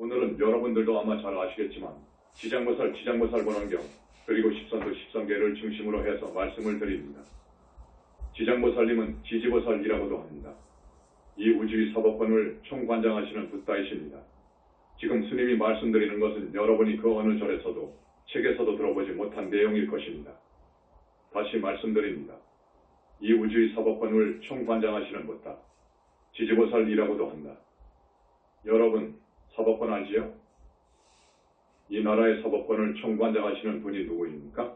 오늘은 여러분들도 아마 잘 아시겠지만 지장보살 권원경 그리고 십선도 십선계를 중심으로 해서 말씀을 드립니다. 지장보살님은 지지보살이라고도 합니다. 이 우주의 사법권을 총관장하시는 붓다이십니다. 지금 스님이 말씀드리는 것은 여러분이 그 어느 절에서도 책에서도 들어보지 못한 내용일 것입니다. 다시 말씀드립니다. 이 우주의 사법권을 총관장하시는 붓다, 지지보살이라고도 한다. 여러분, 사법권 알지요? 이 나라의 사법권을 총관장하시는 분이 누구입니까?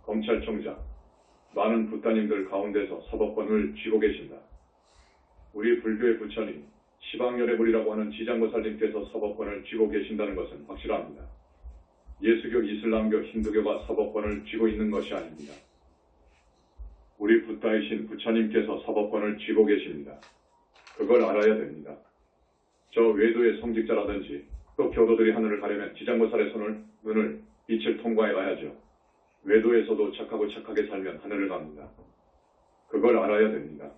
검찰총장, 많은 붓다님들 가운데서 사법권을 쥐고 계신다. 우리 불교의 부처님, 시방열애불이라고 하는 지장보살님께서 사법권을 쥐고 계신다는 것은 확실합니다. 예수교, 이슬람교, 힌두교가 사법권을 쥐고 있는 것이 아닙니다. 우리 붓다이신 부처님께서 사법권을 쥐고 계십니다. 그걸 알아야 됩니다. 저 외도의 성직자라든지 또 교도들이 하늘을 가려면 지장보살의 눈을 빛을 통과해 가야죠. 외도에서도 착하고 착하게 살면 하늘을 갑니다. 그걸 알아야 됩니다.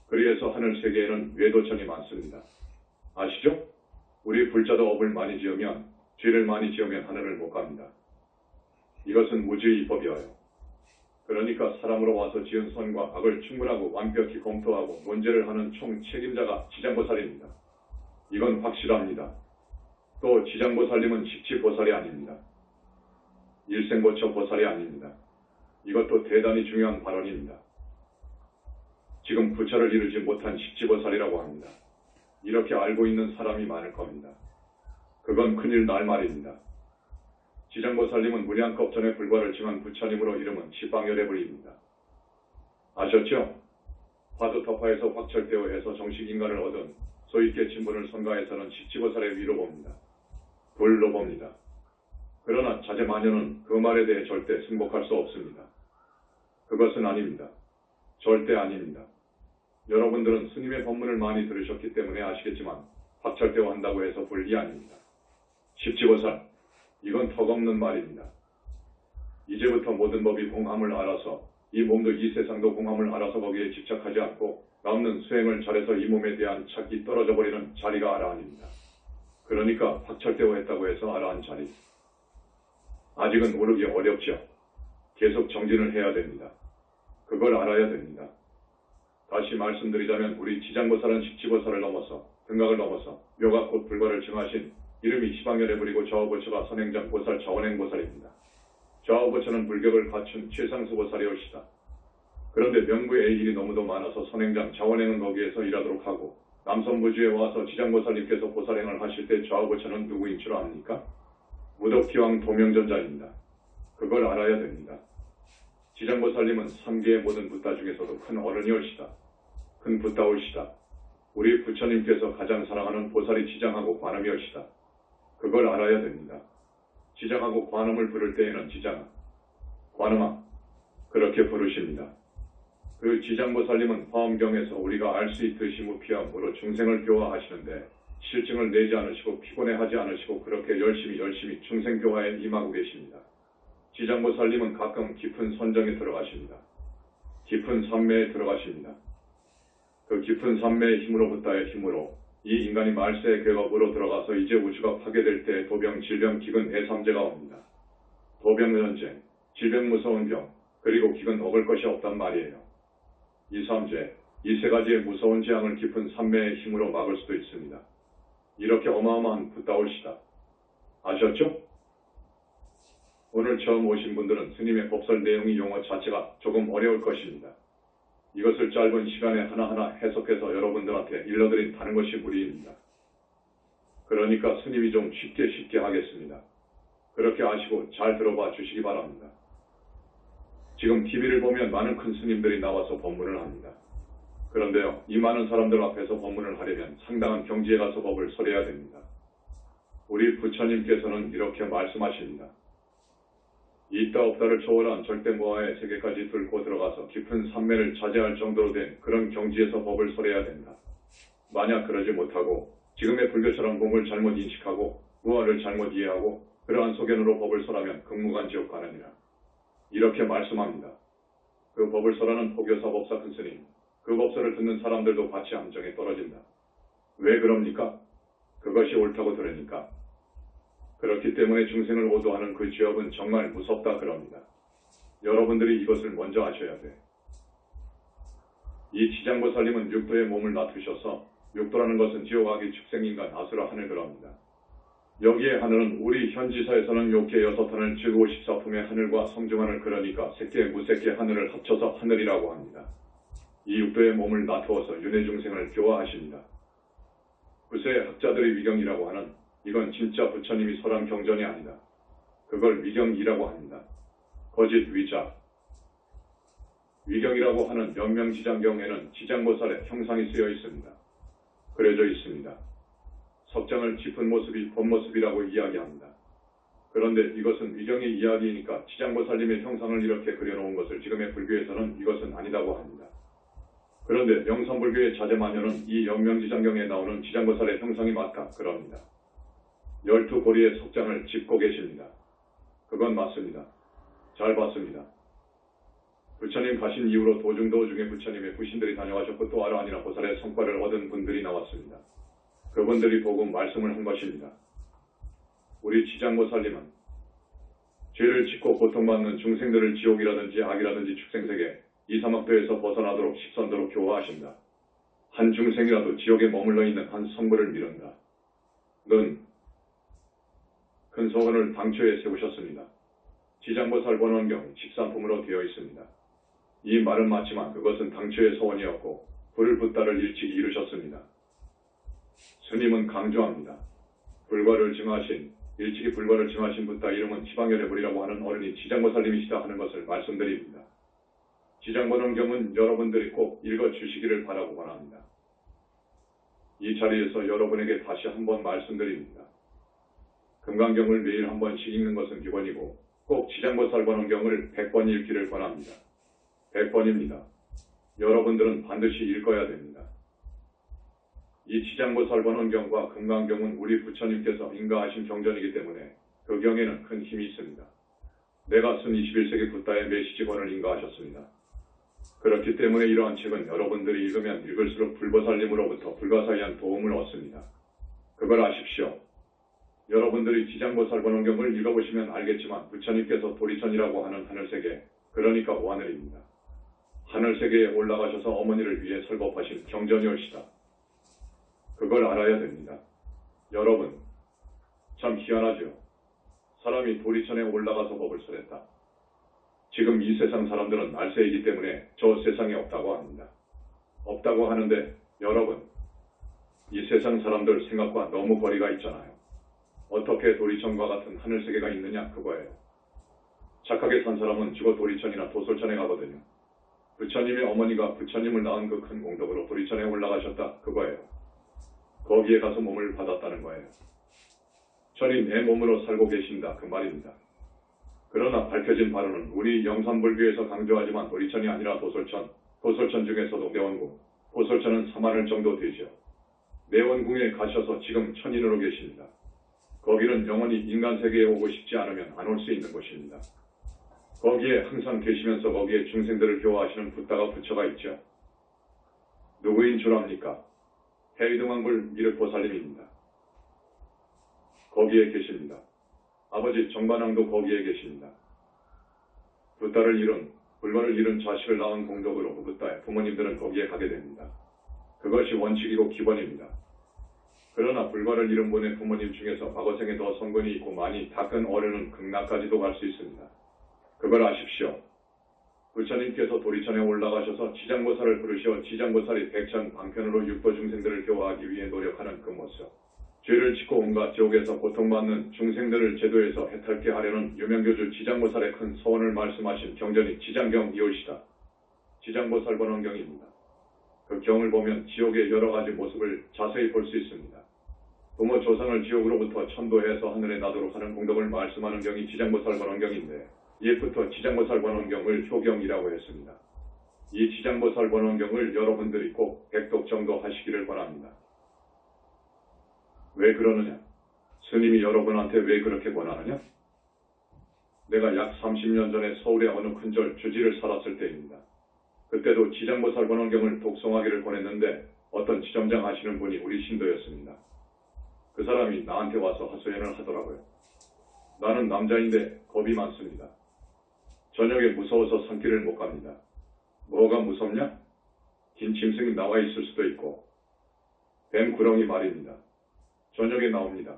그래서 하늘 세계에는 외도천이 많습니다. 아시죠? 우리 불자도 업을 많이 지으면, 죄를 많이 지으면 하늘을 못 갑니다. 이것은 무지의 법이어요. 그러니까 사람으로 와서 지은 선과 악을 충분하고 완벽히 검토하고 문제를 하는 총 책임자가 지장보살입니다. 이건 확실합니다. 또 지장보살님은 십지보살이 아닙니다. 일생고처 보살이 아닙니다. 이것도 대단히 중요한 발언입니다. 지금 부처를 이루지 못한 십지보살이라고 합니다. 이렇게 알고 있는 사람이 많을 겁니다. 그건 큰일 날 말입니다. 지장보살님은 무량겁 전에 불과를 증한 부처님으로 이름은 시방열애불입니다. 아셨죠? 화두터파에서 확철대오해서 정식 인간을 얻은 소위 깨친분을 선가해서는 십지보살의 위로 봅니다. 불로 봅니다. 그러나 자제마녀는 그 말에 대해 절대 승복할 수 없습니다. 그것은 아닙니다. 절대 아닙니다. 여러분들은 스님의 법문을 많이 들으셨기 때문에 아시겠지만 확철대오 한다고 해서 불이 아닙니다. 십지보살, 이건 턱없는 말입니다. 이제부터 모든 법이 공함을 알아서 이 몸도 이 세상도 공함을 알아서 거기에 집착하지 않고 남는 수행을 잘해서 이 몸에 대한 착이 떨어져 버리는 자리가 아라한입니다. 그러니까 확철대오했다고 해서 아라한 자리. 아직은 오르기 어렵죠. 계속 정진을 해야 됩니다. 그걸 알아야 됩니다. 다시 말씀드리자면 우리 지장보살은 십지보살을 넘어서 등각을 넘어서 묘가 곧 불과를 증하신 이름이 시방열애불이고 좌우보처가 선행장보살 자원행보살입니다. 좌우보처는 불격을 갖춘 최상수보살이올시다. 그런데 명부의 일이 너무도 많아서 선행장 자원행은 거기에서 일하도록 하고 남선부주에 와서 지장보살님께서 보살행을 하실 때 좌우보처는 누구인 줄 압니까? 무덕기왕 도명전자입니다. 그걸 알아야 됩니다. 지장보살님은 3계의 모든 붓다 중에서도 큰 어른이올시다. 큰 붓다올시다. 우리 부처님께서 가장 사랑하는 보살이 지장하고 관음이올시다. 그걸 알아야 됩니다. 지장하고 관음을 부를 때에는 지장아, 관음아, 그렇게 부르십니다. 그 지장보살님은 화엄경에서 우리가 알 수 있듯이 무피함으로 중생을 교화하시는데 실증을 내지 않으시고 피곤해하지 않으시고 그렇게 열심히 중생교화에 임하고 계십니다. 지장보살님은 가끔 깊은 선정에 들어가십니다. 깊은 산매에 들어가십니다. 그 깊은 산매의 힘으로 붓다의 힘으로 이 인간이 말세의 궤업으로 들어가서 이제 우주가 파괴될 때 도병, 질병, 기근, 애삼재가 옵니다. 도병 전쟁, 질병 무서운 병, 그리고 기근 먹을 것이 없단 말이에요. 이 삼재, 이 세 가지의 무서운 재앙을 깊은 산매의 힘으로 막을 수도 있습니다. 이렇게 어마어마한 붓다올시다. 아셨죠? 오늘 처음 오신 분들은 스님의 법설 내용이 용어 자체가 조금 어려울 것입니다. 이것을 짧은 시간에 하나하나 해석해서 여러분들한테 일러드린다는 것이 무리입니다. 그러니까 스님이 좀 쉽게 하겠습니다. 그렇게 아시고 잘 들어봐 주시기 바랍니다. 지금 TV를 보면 많은 큰 스님들이 나와서 법문을 합니다. 그런데요, 이 많은 사람들 앞에서 법문을 하려면 상당한 경지에 가서 법을 설해야 됩니다. 우리 부처님께서는 이렇게 말씀하십니다. 있다 없다를 초월한 절대무아의 세계까지 뚫고 들어가서 깊은 산매를 자제할 정도로 된 그런 경지에서 법을 설해야 된다. 만약 그러지 못하고 지금의 불교처럼 공을 잘못 인식하고 무아를 잘못 이해하고 그러한 소견으로 법을 설하면 극무간 지옥 가느니라. 이렇게 말씀합니다. 그 법을 설하는 포교사 법사 큰스님, 그 법설을 듣는 사람들도 같이 함정에 떨어진다. 왜 그럽니까? 그것이 옳다고 들으니까. 그렇기 때문에 중생을 오도하는 그 죄업은 정말 무섭다 그럽니다. 여러분들이 이것을 먼저 아셔야 돼. 이 지장보살님은 육도에 몸을 놔두셔서 육도라는 것은 지옥악이 축생인간 아수라 하늘 그럽니다. 여기에 하늘은 우리 현지사에서는 욕계 6하늘 즉 54품의 하늘과 성중하늘 그러니까 새끼 무새끼 하늘을 합쳐서 하늘이라고 합니다. 이 육도에 몸을 놔두어서 윤회중생을 교화하십니다. 구세 학자들의 위경이라고 하는 이건 진짜 부처님이 설한 경전이 아니다. 그걸 위경이라고 합니다. 거짓 위자. 위경이라고 하는 연명지장경에는 지장보살의 형상이 쓰여 있습니다. 그려져 있습니다. 석장을 짚은 모습이 본모습이라고 이야기합니다. 그런데 이것은 위경의 이야기이니까 지장보살님의 형상을 이렇게 그려놓은 것을 지금의 불교에서는 이것은 아니다고 합니다. 그런데 영선불교의 자제마녀는 이 연명지장경에 나오는 지장보살의 형상이 맞다 그럽니다. 12고리의 석장을 짚고 계십니다. 그건 맞습니다. 잘 봤습니다. 부처님 가신 이후로 도중도 중에 부처님의 부신들이 다녀가셨고 또 아라하니나 보살의 성과를 얻은 분들이 나왔습니다. 그분들이 보고 말씀을 한 것입니다. 우리 지장보살님은 죄를 짓고 고통받는 중생들을 지옥이라든지 악이라든지 축생세계 이사막도에서 벗어나도록 십선도로 교화하신다. 한 중생이라도 지옥에 머물러 있는 한 성물을 미룬다. 는 큰 서원을 당초에 세우셨습니다. 지장보살 번원경 13품으로 되어 있습니다. 이 말은 맞지만 그것은 당초의 서원이었고 불불다를 일찍이 이루셨습니다. 스님은 강조합니다. 불과를 증하신 일찍이 불과를 증하신 붓다 이름은 지방열의 불이라고 하는 어른이 지장보살님이시다 하는 것을 말씀드립니다. 지장번원경은 여러분들이 꼭 읽어주시기를 바라고 원합니다. 이 자리에서 여러분에게 다시 한번 말씀드립니다. 금강경을 매일 한 번씩 읽는 것은 기본이고 꼭 지장보살번원경을 100번 읽기를 권합니다. 100번입니다. 여러분들은 반드시 읽어야 됩니다. 이 지장보살번원경과 금강경은 우리 부처님께서 인가하신 경전이기 때문에 그 경에는 큰 힘이 있습니다. 내가 쓴 21세기 붓다의 메시지본을 인가하셨습니다. 그렇기 때문에 이러한 책은 여러분들이 읽으면 읽을수록 불보살님으로부터 불가사의한 도움을 얻습니다. 그걸 아십시오. 여러분들이 지장보살번원경을 읽어보시면 알겠지만 부처님께서 도리천이라고 하는 하늘세계, 그러니까 오하늘입니다. 하늘세계에 올라가셔서 어머니를 위해 설법하신 경전이올시다. 그걸 알아야 됩니다. 여러분, 참 희한하죠. 사람이 도리천에 올라가서 법을 설했다. 지금 이 세상 사람들은 알세이기 때문에 저 세상에 없다고 합니다. 없다고 하는데 여러분, 이 세상 사람들 생각과 너무 거리가 있잖아요. 어떻게 도리천과 같은 하늘세계가 있느냐 그거예요. 착하게 산 사람은 죽어 도리천이나 도솔천에 가거든요. 부처님의 어머니가 부처님을 낳은 그 큰 공덕으로 도리천에 올라가셨다 그거예요. 거기에 가서 몸을 받았다는 거예요. 천이 내 몸으로 살고 계신다 그 말입니다. 그러나 밝혀진 바로는 우리 영산불교에서 강조하지만 도리천이 아니라 도솔천, 도솔천 중에서도 내원궁, 도솔천은 3하늘 정도 되죠. 내원궁에 가셔서 지금 천인으로 계십니다. 거기는 영원히 인간세계에 오고 싶지 않으면 안 올 수 있는 곳입니다. 거기에 항상 계시면서 거기에 중생들을 교화하시는 붓다가 부처가 있죠. 누구인 줄 압니까? 해위등왕불 미륵보살님입니다. 거기에 계십니다. 아버지 정반왕도 거기에 계십니다. 붓다를 잃은, 불과를 잃은 자식을 낳은 공덕으로 그 붓다의 부모님들은 거기에 가게 됩니다. 그것이 원칙이고 기본입니다. 그러나 불과를 잃은 분의 부모님 중에서 과거생에 더 성근이 있고 많이 닦은 어른은 극락까지도 갈 수 있습니다. 그걸 아십시오. 부처님께서 도리천에 올라가셔서 지장보살을 부르시어 지장보살이 백천 방편으로 육도 중생들을 교화하기 위해 노력하는 그 모습. 죄를 짓고 온갖 지옥에서 고통받는 중생들을 제도에서 해탈케 하려는 유명교주 지장보살의 큰 소원을 말씀하신 경전이 지장경 이올시다. 지장보살번원경입니다. 그 경을 보면 지옥의 여러 가지 모습을 자세히 볼 수 있습니다. 부모 조상을 지옥으로부터 천도해서 하늘에 나도록 하는 공덕을 말씀하는 경이 지장보살번원경인데 옛부터 지장보살번원경을 효경이라고 했습니다. 이 지장보살번원경을 여러분들이 꼭 100독 정도 하시기를 바랍니다. 왜 그러느냐? 스님이 여러분한테 왜 그렇게 권하느냐? 내가 약 30년 전에 서울의 어느 큰절 주지를 살았을 때입니다. 그때도 지장보살번원경을 독송하기를 권했는데 어떤 지점장 하시는 분이 우리 신도였습니다. 그 사람이 나한테 와서 하소연을 하더라고요. 나는 남자인데 겁이 많습니다. 저녁에 무서워서 산길을 못 갑니다. 뭐가 무섭냐? 긴 짐승이 나와 있을 수도 있고 뱀 구렁이 말입니다. 저녁에 나옵니다.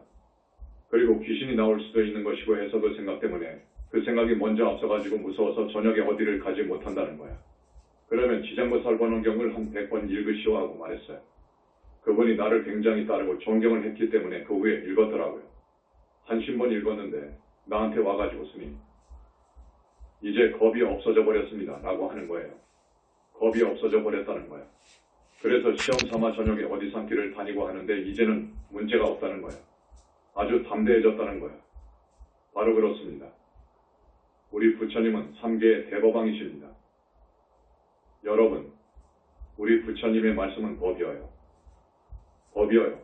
그리고 귀신이 나올 수도 있는 것이고 해서 그 생각 때문에 그 생각이 먼저 앞서가지고 무서워서 저녁에 어디를 가지 못한다는 거야. 그러면 지장보살 번원경을 한 100번 읽으시오 하고 말했어요. 그분이 나를 굉장히 따르고 존경을 했기 때문에 그 후에 읽었더라고요. 한 10번 읽었는데 나한테 와가지고 스님, 이제 겁이 없어져 버렸습니다 라고 하는 거예요. 겁이 없어져 버렸다는 거예요. 그래서 시험 삼아 저녁에 어디 산길을 다니고 하는데 이제는 문제가 없다는 거예요. 아주 담대해졌다는 거예요. 바로 그렇습니다. 우리 부처님은 3계의 대법왕이십니다. 여러분, 우리 부처님의 말씀은 법이어요. 법이어요.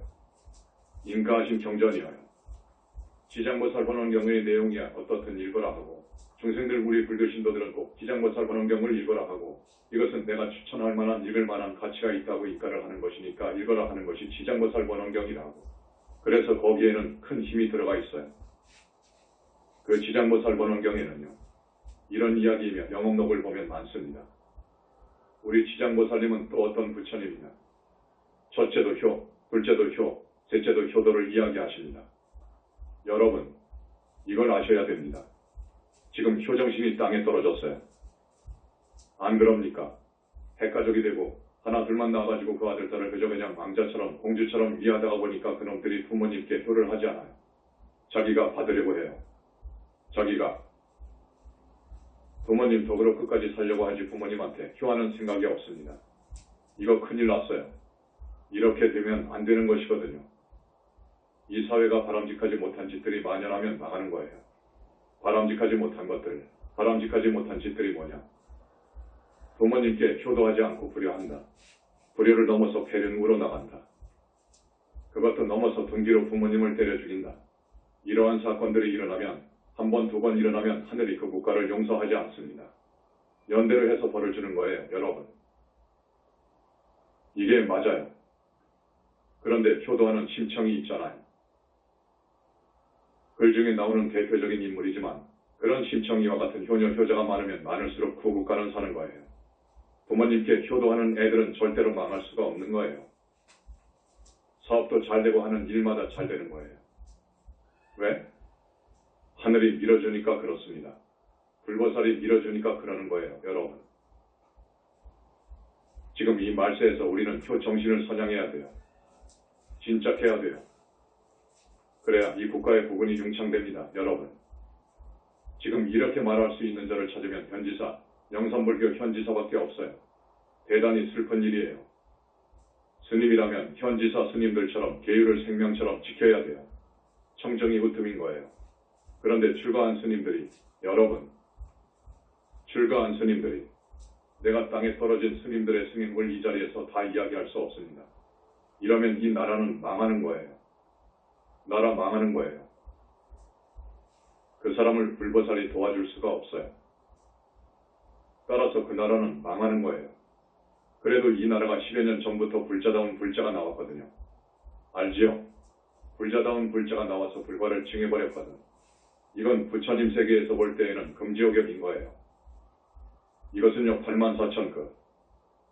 인가하신 경전이어요. 지장보살 번원경의 내용이야 어떻든 읽으라 하고 중생들 우리 불교 신도들은 꼭 지장보살 번원경을 읽으라 하고 이것은 내가 추천할 만한 읽을 만한 가치가 있다고 인가를 하는 것이니까 읽어라 하는 것이 지장보살 번원경이라고. 그래서 거기에는 큰 힘이 들어가 있어요. 그 지장보살 번원경에는요. 이런 이야기이며 영업록을 보면 많습니다. 우리 지장보살님은 또 어떤 부처님이냐. 첫째도 효, 둘째도 효, 셋째도 효도를 이야기하십니다. 여러분, 이걸 아셔야 됩니다. 지금 효정신이 땅에 떨어졌어요. 안 그럽니까? 핵가족이 되고 하나 둘만 나와가지고 그 아들딸을 그냥 왕자처럼 공주처럼 위하다가 보니까 그놈들이 부모님께 효를 하지 않아요. 자기가 받으려고 해요. 자기가 부모님 덕으로 끝까지 살려고 하지 부모님한테 효하는 생각이 없습니다. 이거 큰일 났어요. 이렇게 되면 안 되는 것이거든요. 이 사회가 바람직하지 못한 짓들이 만연하면 나가는 거예요. 바람직하지 못한 것들, 바람직하지 못한 짓들이 뭐냐? 부모님께 효도하지 않고 불효한다. 불효를 넘어서 폐륜으로 나간다. 그것도 넘어서 등기로 부모님을 때려 죽인다. 이러한 사건들이 일어나면 한 번, 두 번 일어나면 하늘이 그 국가를 용서하지 않습니다. 연대를 해서 벌을 주는 거예요, 여러분. 이게 맞아요. 그런데 효도하는 심청이 있잖아요. 글 중에 나오는 대표적인 인물이지만 그런 심청이와 같은 효녀, 효자가 많으면 많을수록 그 국가는 사는 거예요. 부모님께 효도하는 애들은 절대로 망할 수가 없는 거예요. 사업도 잘 되고 하는 일마다 잘 되는 거예요. 왜? 하늘이 밀어주니까 그렇습니다. 불보살이 밀어주니까 그러는 거예요, 여러분. 지금 이 말세에서 우리는 효 정신을 선양해야 돼요. 진작해야 돼요. 그래야 이 국가의 부군이 융창됩니다, 여러분. 지금 이렇게 말할 수 있는 자를 찾으면 현지사, 영산불교 현지사밖에 없어요. 대단히 슬픈 일이에요. 스님이라면 현지사 스님들처럼 계율을 생명처럼 지켜야 돼요. 청정이 으뜸인 거예요. 그런데 출가한 스님들이, 여러분, 출가한 스님들이 내가 땅에 떨어진 스님들의 승인을 이 자리에서 다 이야기할 수 없습니다. 이러면 이 나라는 망하는 거예요. 나라 망하는 거예요. 그 사람을 불보살이 도와줄 수가 없어요. 따라서 그 나라는 망하는 거예요. 그래도 이 나라가 10여 년 전부터 불자다운 불자가 나왔거든요. 알지요? 불자다운 불자가 나와서 불과를 징해버렸거든. 이건 부처님 세계에서 볼 때에는 금지옥역인 거예요. 이것은요 84,000급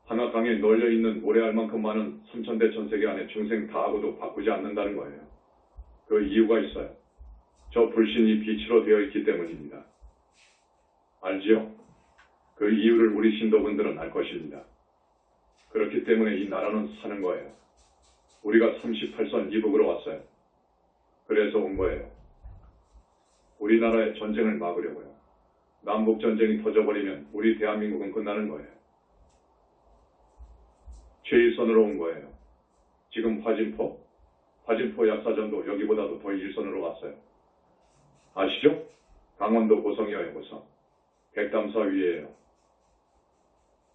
하나 강에 널려있는 오래할 만큼 많은 3,000대 천세계 안에 중생 다 하고도 바꾸지 않는다는 거예요. 그 이유가 있어요. 저 불신이 빛으로 되어 있기 때문입니다. 알지요? 그 이유를 우리 신도분들은 알 것입니다. 그렇기 때문에 이 나라는 사는 거예요. 우리가 38선 이북으로 왔어요. 그래서 온 거예요. 우리나라의 전쟁을 막으려고요. 남북전쟁이 터져버리면 우리 대한민국은 끝나는 거예요. 최일선으로 온 거예요. 지금 화진포 약사전도 여기보다도 더 일선으로 왔어요. 아시죠? 강원도 고성이에요, 고성. 백담사 위에요.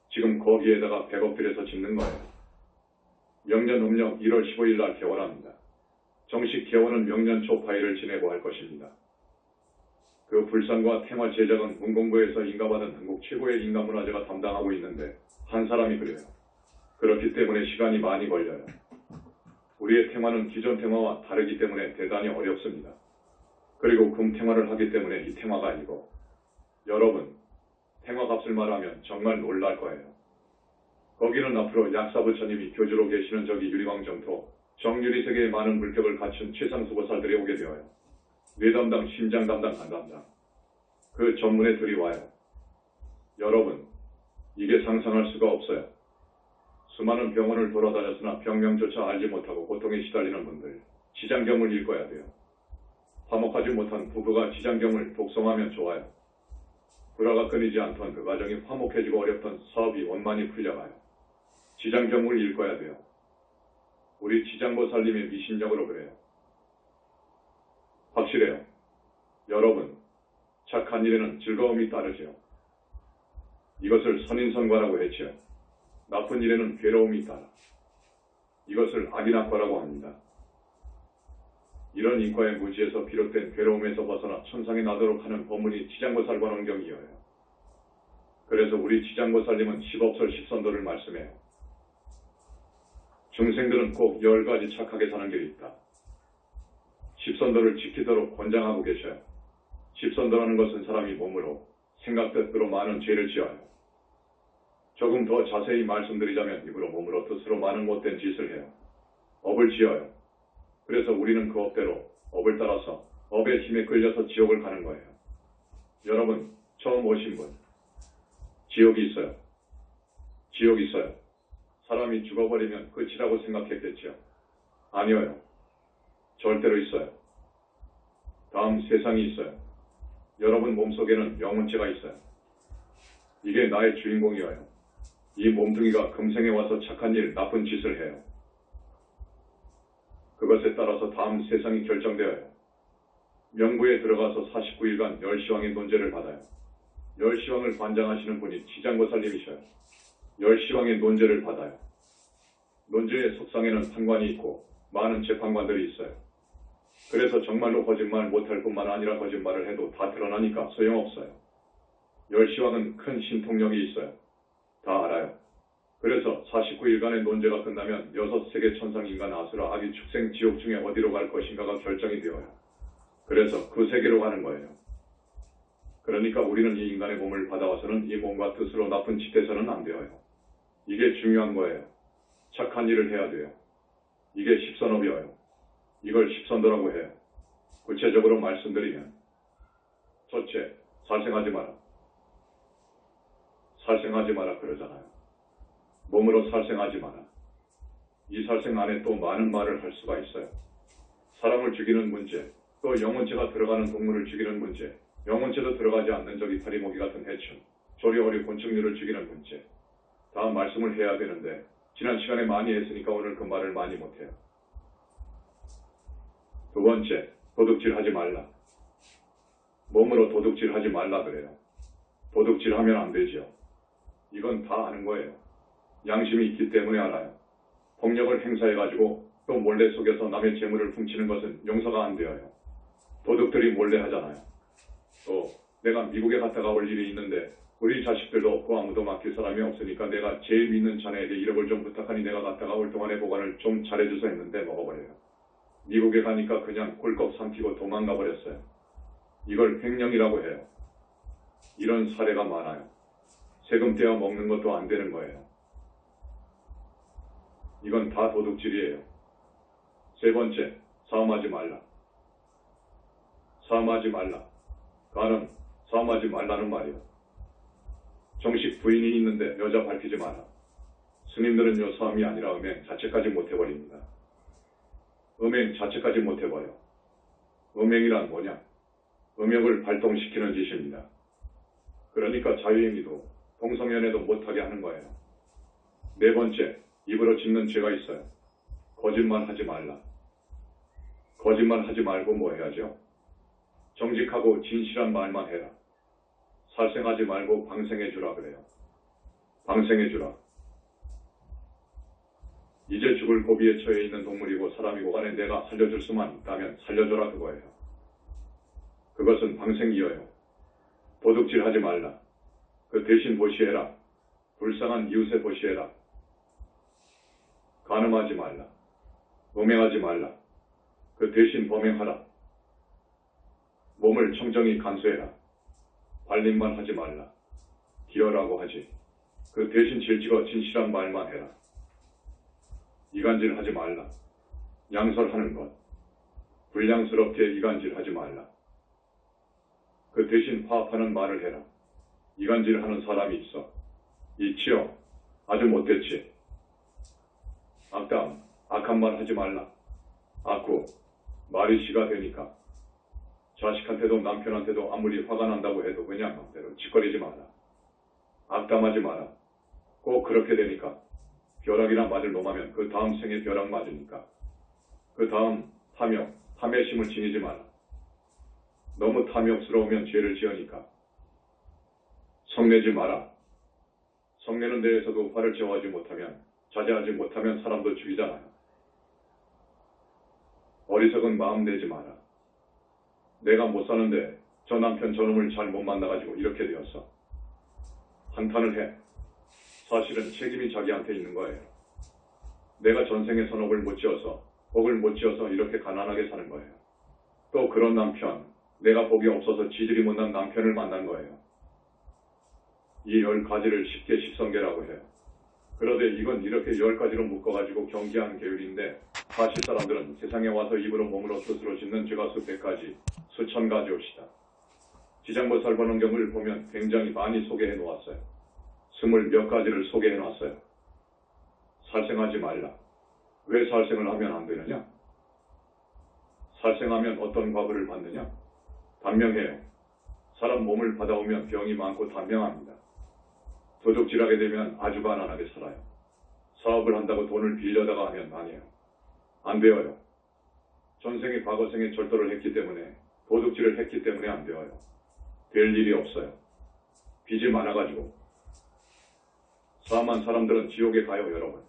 지금 거기에다가 100억 들여서 짓는 거예요. 명년 음력 1월 15일 날 개원합니다. 정식 개원은 명년 초 8일을 지내고 할 것입니다. 그 불산과 태화 제작은 문공부에서 인가받은 한국 최고의 인간문화재가 담당하고 있는데 한 사람이 그래요. 그렇기 때문에 시간이 많이 걸려요. 우리의 테마는 기존 테마와 다르기 때문에 대단히 어렵습니다. 그리고 금 테마를 하기 때문에 이 테마가 아니고, 여러분, 테마 값을 말하면 정말 놀랄 거예요. 거기는 앞으로 약사부처님이 교주로 계시는 저기 유리광정토, 정유리 세계의 많은 물격을 갖춘 최상수 보살들이 오게 되어요. 뇌 담당, 심장 담당, 간 담당. 그 전문의들이 와요. 여러분, 이게 상상할 수가 없어요. 수많은 병원을 돌아다녔으나 병명조차 알지 못하고 고통에 시달리는 분들, 지장경을 읽어야 돼요. 화목하지 못한 부부가 지장경을 독송하면 좋아요. 불화가 끊이지 않던 그 가정이 화목해지고 어렵던 사업이 원만히 풀려가요. 지장경을 읽어야 돼요. 우리 지장보살님의 미신력으로 그래요. 확실해요. 여러분, 착한 일에는 즐거움이 따르지요. 이것을 선인선과라고 했지요. 나쁜 일에는 괴로움이 따라. 이것을 악인악과라고 합니다. 이런 인과의 무지에서 비롯된 괴로움에서 벗어나 천상에 나도록 하는 법문이 지장보살관원경이어요. 그래서 우리 지장보살님은 10업설 10선도를 말씀해요. 중생들은 꼭 10가지 착하게 사는 길이 있다. 10선도를 지키도록 권장하고 계셔요. 10선도라는 것은 사람이 몸으로, 생각, 뜻으로 많은 죄를 지어요. 조금 더 자세히 말씀드리자면 입으로, 몸으로, 뜻으로 많은 못된 짓을 해요. 업을 지어요. 그래서 우리는 그 업대로, 업을 따라서 업의 힘에 끌려서 지옥을 가는 거예요. 여러분, 처음 오신 분, 지옥이 있어요. 지옥이 있어요. 사람이 죽어버리면 끝이라고 생각했겠죠. 아니에요. 절대로 있어요. 다음 세상이 있어요. 여러분 몸속에는 영혼체가 있어요. 이게 나의 주인공이에요. 이 몸뚱이가 금생에 와서 착한 일, 나쁜 짓을 해요. 그것에 따라서 다음 세상이 결정되어요. 명부에 들어가서 49일간 열시왕의 논제를 받아요. 열시왕을 관장하시는 분이 지장보살님이셔요. 열시왕의 논제를 받아요. 논제의 속상에는 판관이 있고 많은 재판관들이 있어요. 그래서 정말로 거짓말 못할 뿐만 아니라 거짓말을 해도 다 드러나니까 소용없어요. 열시왕은 큰 신통력이 있어요. 다 알아요. 그래서 49일간의 논제가 끝나면 6세계 천상 인간 아수라 아기 축생 지옥 중에 어디로 갈 것인가가 결정이 되어요. 그래서 그 세계로 가는 거예요. 그러니까 우리는 이 인간의 몸을 받아와서는 이 몸과 뜻으로 나쁜 짓 해서는 안 되어요. 이게 중요한 거예요. 착한 일을 해야 돼요. 이게 십선업이에요. 이걸 십선도라고 해요. 구체적으로 말씀드리면, 첫째, 살생하지 마라. 살생하지 마라 그러잖아요. 몸으로 살생하지 마라. 이 살생 안에 또 많은 말을 할 수가 있어요. 사람을 죽이는 문제, 또 영혼체가 들어가는 동물을 죽이는 문제, 영혼체도 들어가지 않는 저기 파리모기 같은 해충, 조리어리 곤충류를 죽이는 문제. 다 말씀을 해야 되는데 지난 시간에 많이 했으니까 오늘 그 말을 많이 못해요. 두 번째, 도둑질하지 말라. 몸으로 도둑질하지 말라 그래요. 도둑질하면 안 되지요. 이건 다 아는 거예요. 양심이 있기 때문에 알아요. 폭력을 행사해가지고 또 몰래 속여서 남의 재물을 훔치는 것은 용서가 안 되어요. 도둑들이 몰래 하잖아요. 또 내가 미국에 갔다가 올 일이 있는데 우리 자식들도 없고 아무도 맡길 사람이 없으니까 내가 제일 믿는 자네에게 1억을 좀 부탁하니 내가 갔다가 올 동안에 보관을 좀 잘해줘서 했는데 먹어버려요. 미국에 가니까 그냥 꿀꺽 삼키고 도망가 버렸어요. 이걸 횡령이라고 해요. 이런 사례가 많아요. 세금 떼어 먹는 것도 안 되는 거예요. 이건 다 도둑질이에요. 세 번째, 싸움하지 말라. 싸움하지 말라. 가는 싸움하지 말라는 말이요. 정식 부인이 있는데 여자 밝히지 마라. 스님들은요 싸움이 아니라 음행 자체까지 못해버립니다. 음행 자체까지 못해버려. 음행이란 뭐냐? 음욕을 발동시키는 짓입니다. 그러니까 자유행위도 동성연애도 못하게 하는 거예요. 네 번째, 입으로 짓는 죄가 있어요. 거짓말 하지 말라. 거짓말 하지 말고 뭐 해야죠? 정직하고 진실한 말만 해라. 살생하지 말고 방생해주라 그래요. 방생해주라. 이제 죽을 고비에 처해 있는 동물이고 사람이고 간에 내가 살려줄 수만 있다면 살려줘라 그거예요. 그것은 방생이어요. 도둑질하지 말라. 그 대신 보시해라. 불쌍한 이웃에 보시해라. 간음하지 말라. 범행하지 말라. 그 대신 범행하라. 몸을 청정히 간수해라. 발림만 하지 말라. 기어라고 하지. 그 대신 질지거 진실한 말만 해라. 이간질 하지 말라. 양설하는 것. 불량스럽게 이간질 하지 말라. 그 대신 화합하는 말을 해라. 이간질하는 사람이 있어. 있지요. 아주 못됐지. 악담, 악한 말 하지 말라. 악구, 말이 시가 되니까. 자식한테도 남편한테도 아무리 화가 난다고 해도 그냥 맘대로 짓거리지 마라. 악담하지 마라. 꼭 그렇게 되니까. 벼락이나 맞을 놈하면 그 다음 생에 벼락 맞으니까. 그 다음 탐욕, 탐욕심을 지니지 마라. 너무 탐욕스러우면 죄를 지으니까. 성내지 마라. 성내는 데에서도 화를 제어하지 못하면, 자제하지 못하면 사람도 죽이잖아요. 어리석은 마음 내지 마라. 내가 못 사는데 저 남편 저놈을 잘 못 만나가지고 이렇게 되었어. 한탄을 해. 사실은 책임이 자기한테 있는 거예요. 내가 전생에 선업을 못 지어서, 복을 못 지어서 이렇게 가난하게 사는 거예요. 또 그런 남편, 내가 복이 없어서 지질이 못난 남편을 만난 거예요. 이 10가지를 쉽게 십성계라고 해요. 그런데 이건 이렇게 10가지로 묶어가지고 경기하는 계율인데 사실 사람들은 세상에 와서 입으로 몸으로 스스로 짓는 죄가 수백 가지, 수천 가지 옵시다. 지장보살 번원경을 보면 굉장히 많이 소개해 놓았어요. 20몇 가지를 소개해 놨어요. 살생하지 말라. 왜 살생을 하면 안 되느냐? 살생하면 어떤 과보를 받느냐? 단명해요. 사람 몸을 받아오면 병이 많고 단명합니다. 도둑질하게 되면 아주 가난하게 살아요. 사업을 한다고 돈을 빌려다가 하면 아니에요. 안 되어요. 전생에 과거생에 절도를 했기 때문에, 도둑질을 했기 때문에 안 되어요. 될 일이 없어요. 빚이 많아가지고. 사악한 사람들은 지옥에 가요, 여러분.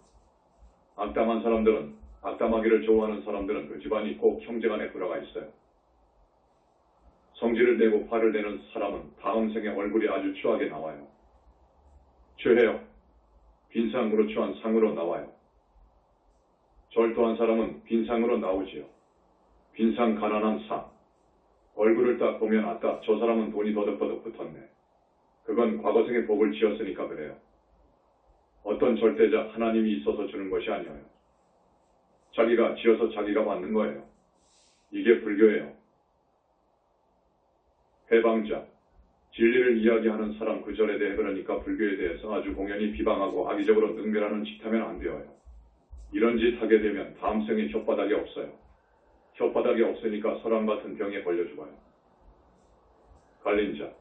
악담한 사람들은, 악담하기를 좋아하는 사람들은 그 집안이 꼭 형제간에 들어가 있어요. 성질을 내고 화를 내는 사람은 다음 생에 얼굴이 아주 추하게 나와요. 죄해요. 빈상으로 취한 상으로 나와요. 절도한 사람은 빈상으로 나오지요. 빈상 가난한 상. 얼굴을 딱 보면 아까 저 사람은 돈이 더덕더덕 붙었네. 그건 과거생에 복을 지었으니까 그래요. 어떤 절대자 하나님이 있어서 주는 것이 아니에요. 자기가 지어서 자기가 받는 거예요. 이게 불교예요. 해방자, 진리를 이야기하는 사람 그 절에 대해 그러니까 불교에 대해서 아주 공연히 비방하고 악의적으로 능멸하는 짓 하면 안 되어요. 이런 짓 하게 되면 다음 생에 혓바닥이 없어요. 혓바닥이 없으니까 설암 같은 병에 걸려 죽어요. 갈린 자,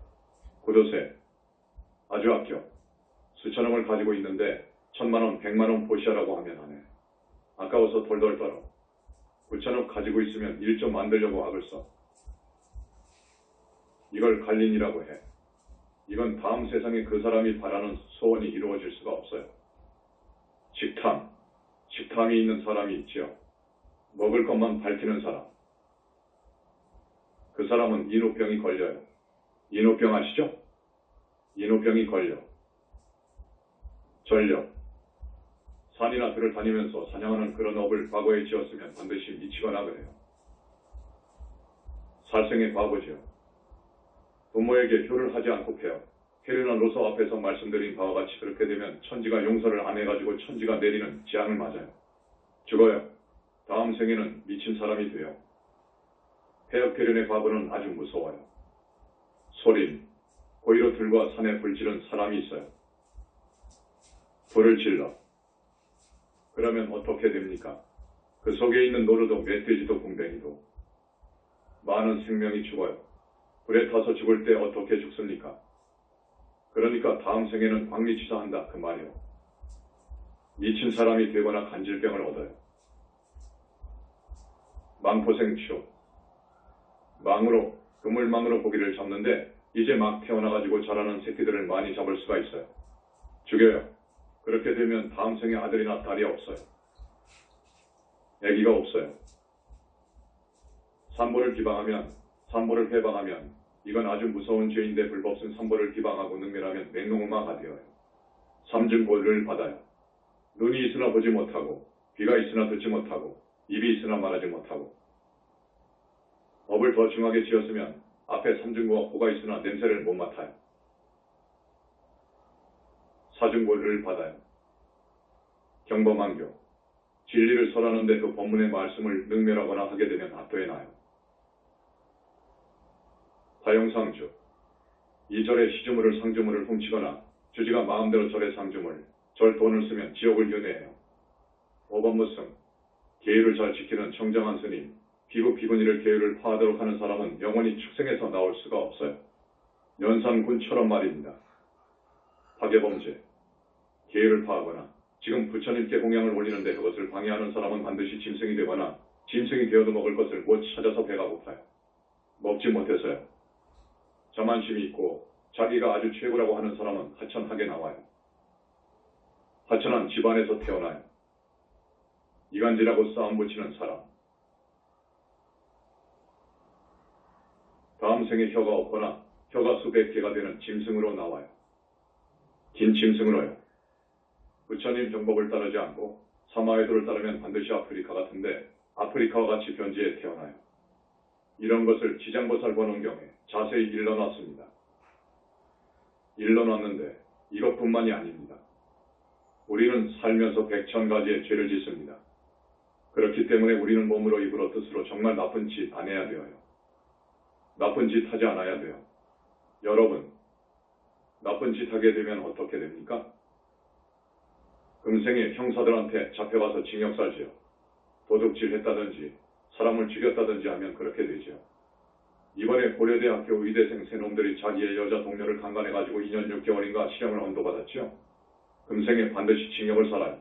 구도세, 아주 아껴. 수천억을 가지고 있는데 1000만원, 100만원 보시하라고 하면 안 해. 아까워서 덜덜 떨어. 9천억 가지고 있으면 일 좀 만들려고 악을 써. 이걸 갈린이라고 해. 이건 다음 세상에 그 사람이 바라는 소원이 이루어질 수가 없어요. 식탐, 식탐이 있는 사람이 있지요. 먹을 것만 밝히는 사람. 그 사람은 인후병이 걸려요. 인후병 아시죠? 인후병이 걸려. 전력. 산이나 들을 다니면서 사냥하는 그런 업을 과거에 지었으면 반드시 미치거나 그래요. 살생의 과거지요. 부모에게 효를 하지 않고 패요. 헤르나 로서 앞에서 말씀드린 바와 같이 그렇게 되면 천지가 용서를 안 해가지고 천지가 내리는 재앙을 맞아요. 죽어요. 다음 생에는 미친 사람이 돼요. 폐역계련의 과거는 아주 무서워요. 소림, 고의로 들과 산에 불 지른 사람이 있어요. 불을 질러. 그러면 어떻게 됩니까? 그 속에 있는 노루도 멧돼지도 궁뎅이도 많은 생명이 죽어요. 불에 타서 죽을 때 어떻게 죽습니까? 그러니까 다음 생에는 광리치사한다 그 말이요. 미친 사람이 되거나 간질병을 얻어요. 망포생추. 망으로, 그물망으로 고기를 잡는데 이제 막 태어나가지고 자라는 새끼들을 많이 잡을 수가 있어요. 죽여요. 그렇게 되면 다음 생에 아들이나 딸이 없어요. 아기가 없어요. 산보를 기방하면, 산보를 해방하면 이건 아주 무서운 죄인데 불법승 산보를 기방하고 능멸하면 맹롱음화가 되어요. 삼중고를 받아요. 눈이 있으나 보지 못하고 귀가 있으나 듣지 못하고 입이 있으나 말하지 못하고 업을 더 중하게 지었으면 앞에 삼중고와 고가 있으나 냄새를 못 맡아요. 사중고를 받아요. 경범한교, 진리를 설하는데 그 법문의 말씀을 능멸하거나 하게 되면 압도해 놔요. 다용상주, 이 절의 시주물을 상주물을 훔치거나 주지가 마음대로 절의 상주물, 절 돈을 쓰면 지옥을 윤회해요. 오법무승, 계율을 잘 지키는 청정한 스님, 비구 비구니를 계율을 파하도록 하는 사람은 영원히 축생에서 나올 수가 없어요. 연산군처럼 말입니다. 파괴범죄, 계율을 파하거나 지금 부처님께 공양을 올리는데 그것을 방해하는 사람은 반드시 짐승이 되거나 짐승이 되어도 먹을 것을 못 찾아서 배가 고파요. 먹지 못해서요. 자만심이 있고 자기가 아주 최고라고 하는 사람은 하천하게 나와요. 하천한 집안에서 태어나요. 이간질하고 싸움 붙이는 사람. 다음 생에 혀가 없거나 혀가 수백 개가 되는 짐승으로 나와요. 긴 짐승으로요. 부처님 정법을 따르지 않고 사마에도를 따르면 반드시 아프리카 같은데 아프리카와 같이 변지에 태어나요. 이런 것을 지장보살 번원경에 자세히 일러놨습니다. 일러놨는데 이것뿐만이 아닙니다. 우리는 살면서 백천가지의 죄를 짓습니다. 그렇기 때문에 우리는 몸으로 입으로 뜻으로 정말 나쁜 짓 안 해야 되어요. 나쁜 짓 하지 않아야 돼요. 여러분, 나쁜 짓 하게 되면 어떻게 됩니까? 금생에 형사들한테 잡혀가서 징역 살지요. 도둑질 했다든지 사람을 죽였다든지 하면 그렇게 되죠. 이번에 고려대학교 의대생 세 놈들이 자기의 여자 동료를 강간해가지고 2년 6개월인가 실형을 언도받았죠. 금생에 반드시 징역을 살아요.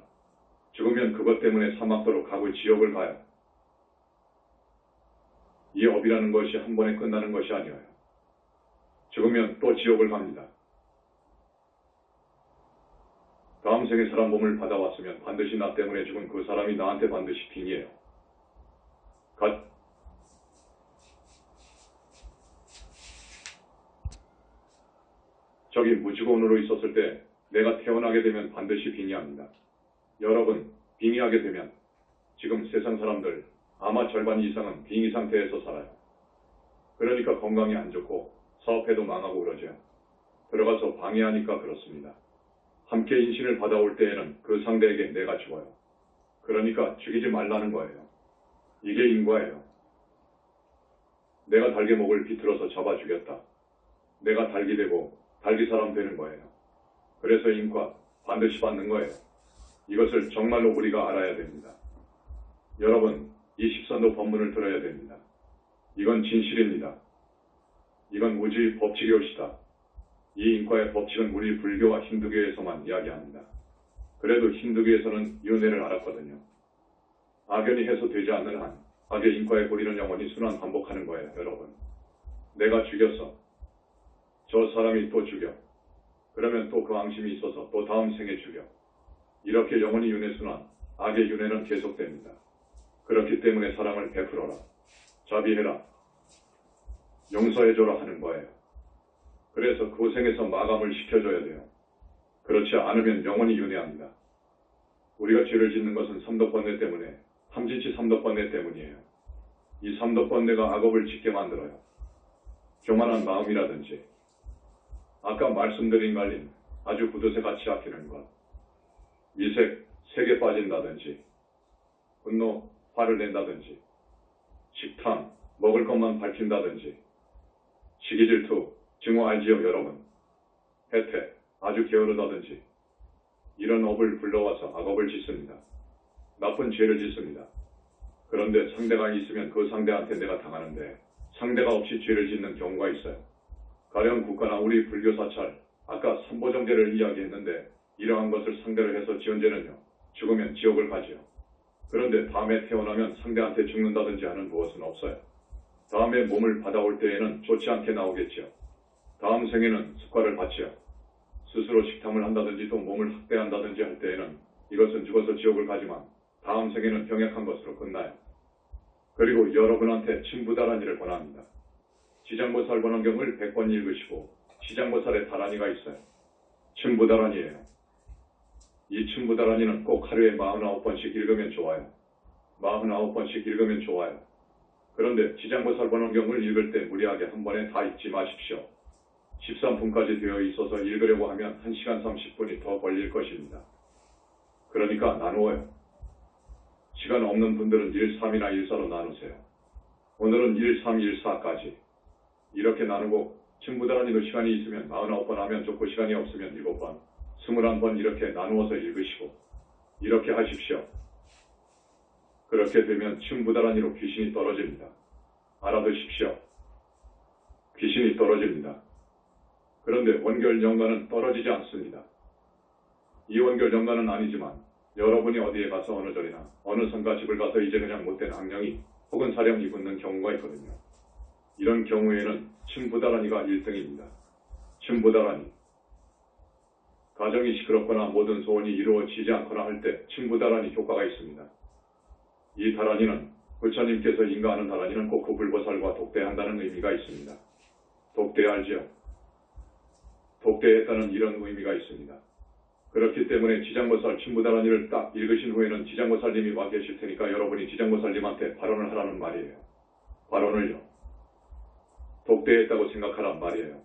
죽으면 그것 때문에 사막도로 가고 지옥을 가요. 이 업이라는 것이 한 번에 끝나는 것이 아니에요. 죽으면 또 지옥을 갑니다. 다음 생에 사람 몸을 받아왔으면 반드시 나 때문에 죽은 그 사람이 나한테 반드시 빙의해요. 저기 무직원으로 있었을 때 내가 태어나게 되면 반드시 빙의합니다. 여러분, 빙의하게 되면 지금 세상 사람들 아마 절반 이상은 빙의 상태에서 살아요. 그러니까 건강이 안 좋고 사업해도 망하고 그러죠. 들어가서 방해하니까 그렇습니다. 함께 인신을 받아올 때에는 그 상대에게 내가 죽어요. 그러니까 죽이지 말라는 거예요. 이게 인과예요. 내가 달개목을 비틀어서 잡아 죽였다. 내가 달기 되고 달기 사람 되는 거예요. 그래서 인과 반드시 받는 거예요. 이것을 정말로 우리가 알아야 됩니다. 여러분, 이 십선도 법문을 들어야 됩니다. 이건 진실입니다. 이건 우주의 법칙이옵시다. 이 인과의 법칙은 우리 불교와 힌두교에서만 이야기합니다. 그래도 힌두교에서는 윤회를 알았거든요. 악연이 해소되지 않는 한 악의 인과의 고리는 영원히 순환 반복하는 거예요, 여러분. 내가 죽였어. 저 사람이 또 죽여. 그러면 또 그 앙심이 있어서 또 다음 생에 죽여. 이렇게 영원히 윤회 순환, 악의 윤회는 계속됩니다. 그렇기 때문에 사랑을 베풀어라. 자비해라. 용서해줘라 하는 거예요. 그래서 고생해서 마감을 시켜줘야 돼요. 그렇지 않으면 영원히 윤회합니다. 우리가 죄를 짓는 것은 삼덕번뇌 때문에, 삼진치 삼덕번뇌 때문이에요. 이 삼덕번뇌가 악업을 짓게 만들어요. 교만한 마음이라든지, 아까 말씀드린 갈림, 아주 구두쇠 같이 아끼는 것, 미색, 색에 빠진다든지, 분노, 화를 낸다든지, 식탐, 먹을 것만 밝힌다든지, 시기질투, 증오 알지요 여러분. 혜택, 아주 게으르다든지, 이런 업을 불러와서 악업을 짓습니다. 나쁜 죄를 짓습니다. 그런데 상대가 있으면 그 상대한테 내가 당하는데 상대가 없이 죄를 짓는 경우가 있어요. 가령 국가나 우리 불교 사찰, 아까 삼보정죄를 이야기했는데 이러한 것을 상대로 해서 지은 죄는요, 죽으면 지옥을 가지요. 그런데 다음에 태어나면 상대한테 죽는다든지 하는 무엇은 없어요. 다음에 몸을 받아올 때에는 좋지 않게 나오겠지요. 다음 생에는 숙과를 받지요. 스스로 식탐을 한다든지 또 몸을 학대한다든지 할 때에는 이것은 죽어서 지옥을 가지만 다음 생에는 병약한 것으로 끝나요. 그리고 여러분한테 침부다라니를 권합니다. 지장보살 번원경을 100번 읽으시고 지장보살의 다라니가 있어요. 침부다라니예요. 이 침부다라니는 꼭 하루에 49번씩 읽으면 좋아요. 49번씩 읽으면 좋아요. 그런데 지장보살 번원경을 읽을 때 무리하게 한 번에 다 읽지 마십시오. 13분까지 되어 있어서 읽으려고 하면 1시간 30분이 더 걸릴 것입니다. 그러니까 나누어요. 시간 없는 분들은 1, 3이나 1사로 나누세요. 오늘은 1, 3, 1, 4까지. 이렇게 나누고 친구들한테도 시간이 있으면 49번 하면 좋고 시간이 없으면 7번, 21번 이렇게 나누어서 읽으시고 이렇게 하십시오. 그렇게 되면 친부다란이로 귀신이 떨어집니다. 알아두십시오. 귀신이 떨어집니다. 그런데 원결 영가는 떨어지지 않습니다. 이 원결 영가는 아니지만 여러분이 어디에 가서 어느 절이나 어느 성가 집을 가서 이제 그냥 못된 악령이 혹은 사령이 붙는 경우가 있거든요. 이런 경우에는 친부다란이가 1등입니다. 친부다란이. 가정이 시끄럽거나 모든 소원이 이루어지지 않거나 할 때 친부다란이 효과가 있습니다. 이 다란이는 부처님께서 인가하는 다란이는 꼭 그 불보살과 독대한다는 의미가 있습니다. 독대 알지요? 독대했다는 이런 의미가 있습니다. 그렇기 때문에 지장보살 친부다란이를 딱 읽으신 후에는 지장보살님이 와 계실 테니까 여러분이 지장보살님한테 발언을 하라는 말이에요. 발언을요. 독대했다고 생각하란 말이에요.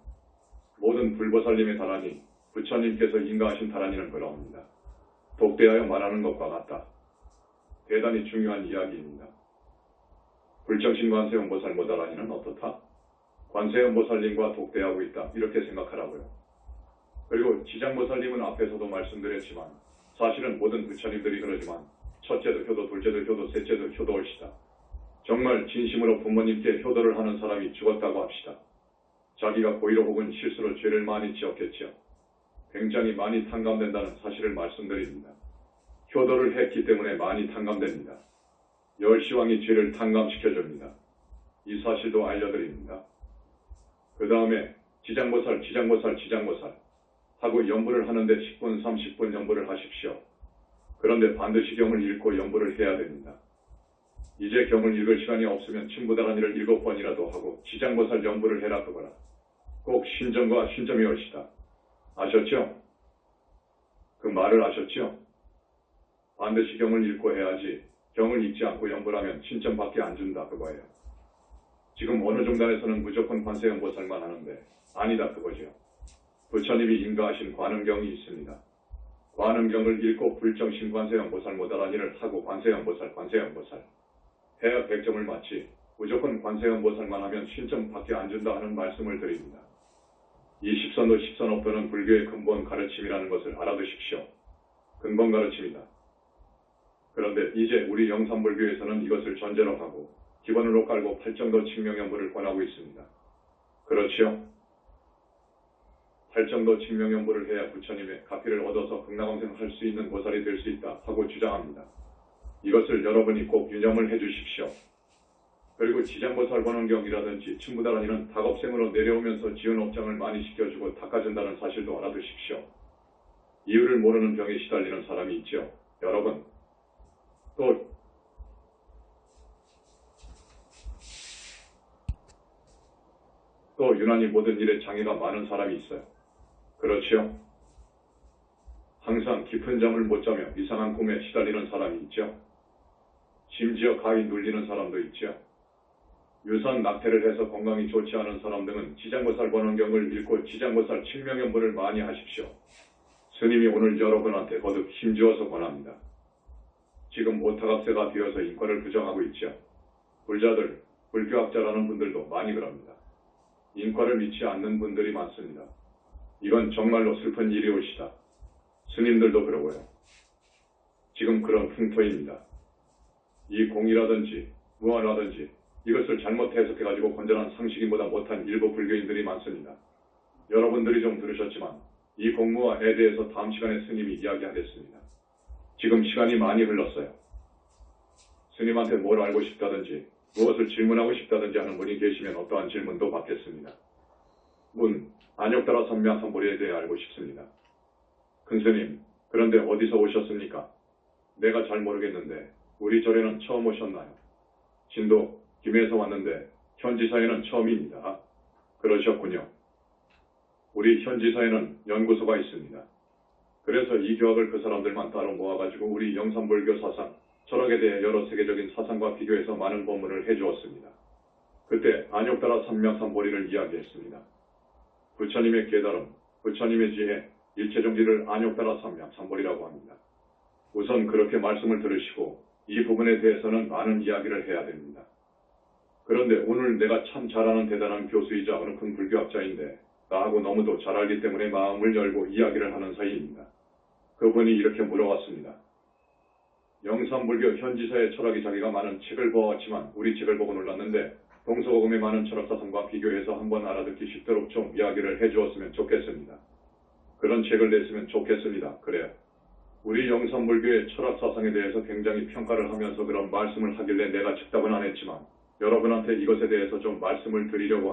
모든 불보살님의 다란이, 부처님께서 인가하신 다란이는 그러합니다. 독대하여 말하는 것과 같다. 대단히 중요한 이야기입니다. 불정신 관세음보살 모다란이는 어떻다? 관세음보살님과 독대하고 있다. 이렇게 생각하라고요. 그리고 지장보살님은 앞에서도 말씀드렸지만 사실은 모든 부처님들이 그러지만 첫째도 효도, 둘째도 효도, 셋째도 효도올시다. 정말 진심으로 부모님께 효도를 하는 사람이 죽었다고 합시다. 자기가 고의로 혹은 실수로 죄를 많이 지었겠지요. 굉장히 많이 탕감된다는 사실을 말씀드립니다. 효도를 했기 때문에 많이 탕감됩니다. 열시왕이 죄를 탕감시켜줍니다. 이 사실도 알려드립니다. 그 다음에 지장보살 하고 연부를 하는데 10분, 30분 연부를 하십시오. 그런데 반드시 경을 읽고 연부를 해야 됩니다. 이제 경을 읽을 시간이 없으면 친부다란이를 7번이라도 하고 지장보살 연부를 해라 그거라. 꼭 신점과 신점이 올시다. 아셨죠? 그 말을 아셨죠? 반드시 경을 읽고 해야지 경을 읽지 않고 연부하면 신점밖에 안 준다 그거예요. 지금 어느 종단에서는 무조건 관세음보살만 하는데 아니다 그거죠. 부처님이 인가하신 관음경이 있습니다. 관음경을 읽고 불정신 관세음보살 모다란이를 하고 관세음보살 해야 100점을 맞지 무조건 관세음보살만 하면 신점밖에 안 준다 하는 말씀을 드립니다. 이 십선도 십선업도는 불교의 근본 가르침이라는 것을 알아두십시오. 근본 가르침이다. 그런데 이제 우리 영산불교에서는 이것을 전제로 하고 기본으로 깔고 팔정도 칭명연부를 권하고 있습니다. 그렇지요? 팔정도 칭명연부를 해야 부처님의 가피를 얻어서 극락원생할 수 있는 보살이 될 수 있다 하고 주장합니다. 이것을 여러분이 꼭 유념을 해주십시오. 그리고 지장보살 번원경이라든지 친부다란이는 닭업생으로 내려오면서 지은 업장을 많이 시켜주고 닦아준다는 사실도 알아두십시오. 이유를 모르는 병에 시달리는 사람이 있죠. 여러분. 또 유난히 모든 일에 장애가 많은 사람이 있어요. 그렇지요? 항상 깊은 잠을 못 자며 이상한 꿈에 시달리는 사람이 있죠. 심지어 가위 눌리는 사람도 있죠. 유산 낙태를 해서 건강이 좋지 않은 사람 등은 지장보살 번원경을 읽고 지장보살 칭명연부를 많이 하십시오. 스님이 오늘 여러분한테 거듭 힘주어서 권합니다. 지금 오타각세가 되어서 인과를 부정하고 있죠. 불자들, 불교학자라는 분들도 많이 그럽니다. 인과를 믿지 않는 분들이 많습니다. 이건 정말로 슬픈 일이 올시다. 스님들도 그러고요. 지금 그런 풍토입니다. 이 공이라든지 무아라든지 이것을 잘못 해석해가지고 건전한 상식인보다 못한 일부 불교인들이 많습니다. 여러분들이 좀 들으셨지만 이 공무와에 대해서 다음 시간에 스님이 이야기하겠습니다. 지금 시간이 많이 흘렀어요. 스님한테 뭘 알고 싶다든지 무엇을 질문하고 싶다든지 하는 분이 계시면 어떠한 질문도 받겠습니다. 안욕따라 선명 선보리에 대해 알고 싶습니다. 큰 스님, 그런데 어디서 오셨습니까? 내가 잘 모르겠는데 우리 절에는 처음 오셨나요? 진도 김해에서 왔는데 현지사에는 처음입니다. 그러셨군요. 우리 현지사에는 연구소가 있습니다. 그래서 이 교학을 그 사람들만 따로 모아가지고 우리 영산불교 사상, 철학에 대해 여러 세계적인 사상과 비교해서 많은 본문을 해주었습니다. 그때 안욕따라 삼명삼보리를 이야기했습니다. 부처님의 깨달음, 부처님의 지혜, 일체정지를 안욕따라 삼명삼보리라고 합니다. 우선 그렇게 말씀을 들으시고 이 부분에 대해서는 많은 이야기를 해야 됩니다. 그런데 오늘 내가 참 잘 아는 대단한 교수이자 어느 큰 불교학자인데 나하고 너무도 잘 알기 때문에 마음을 열고 이야기를 하는 사이입니다. 그분이 이렇게 물어왔습니다. 영산불교 현지사의 철학이 자기가 많은 책을 보아왔지만 우리 책을 보고 놀랐는데 동서고금의 많은 철학사상과 비교해서 한번 알아듣기 쉽도록 좀 이야기를 해주었으면 좋겠습니다. 그런 책을 냈으면 좋겠습니다. 그래요. 우리 영산불교의 철학사상에 대해서 굉장히 평가를 하면서 그런 말씀을 하길래 내가 즉답은 안 했지만 여러분한테 이것에 대해서 좀 말씀을 드리려고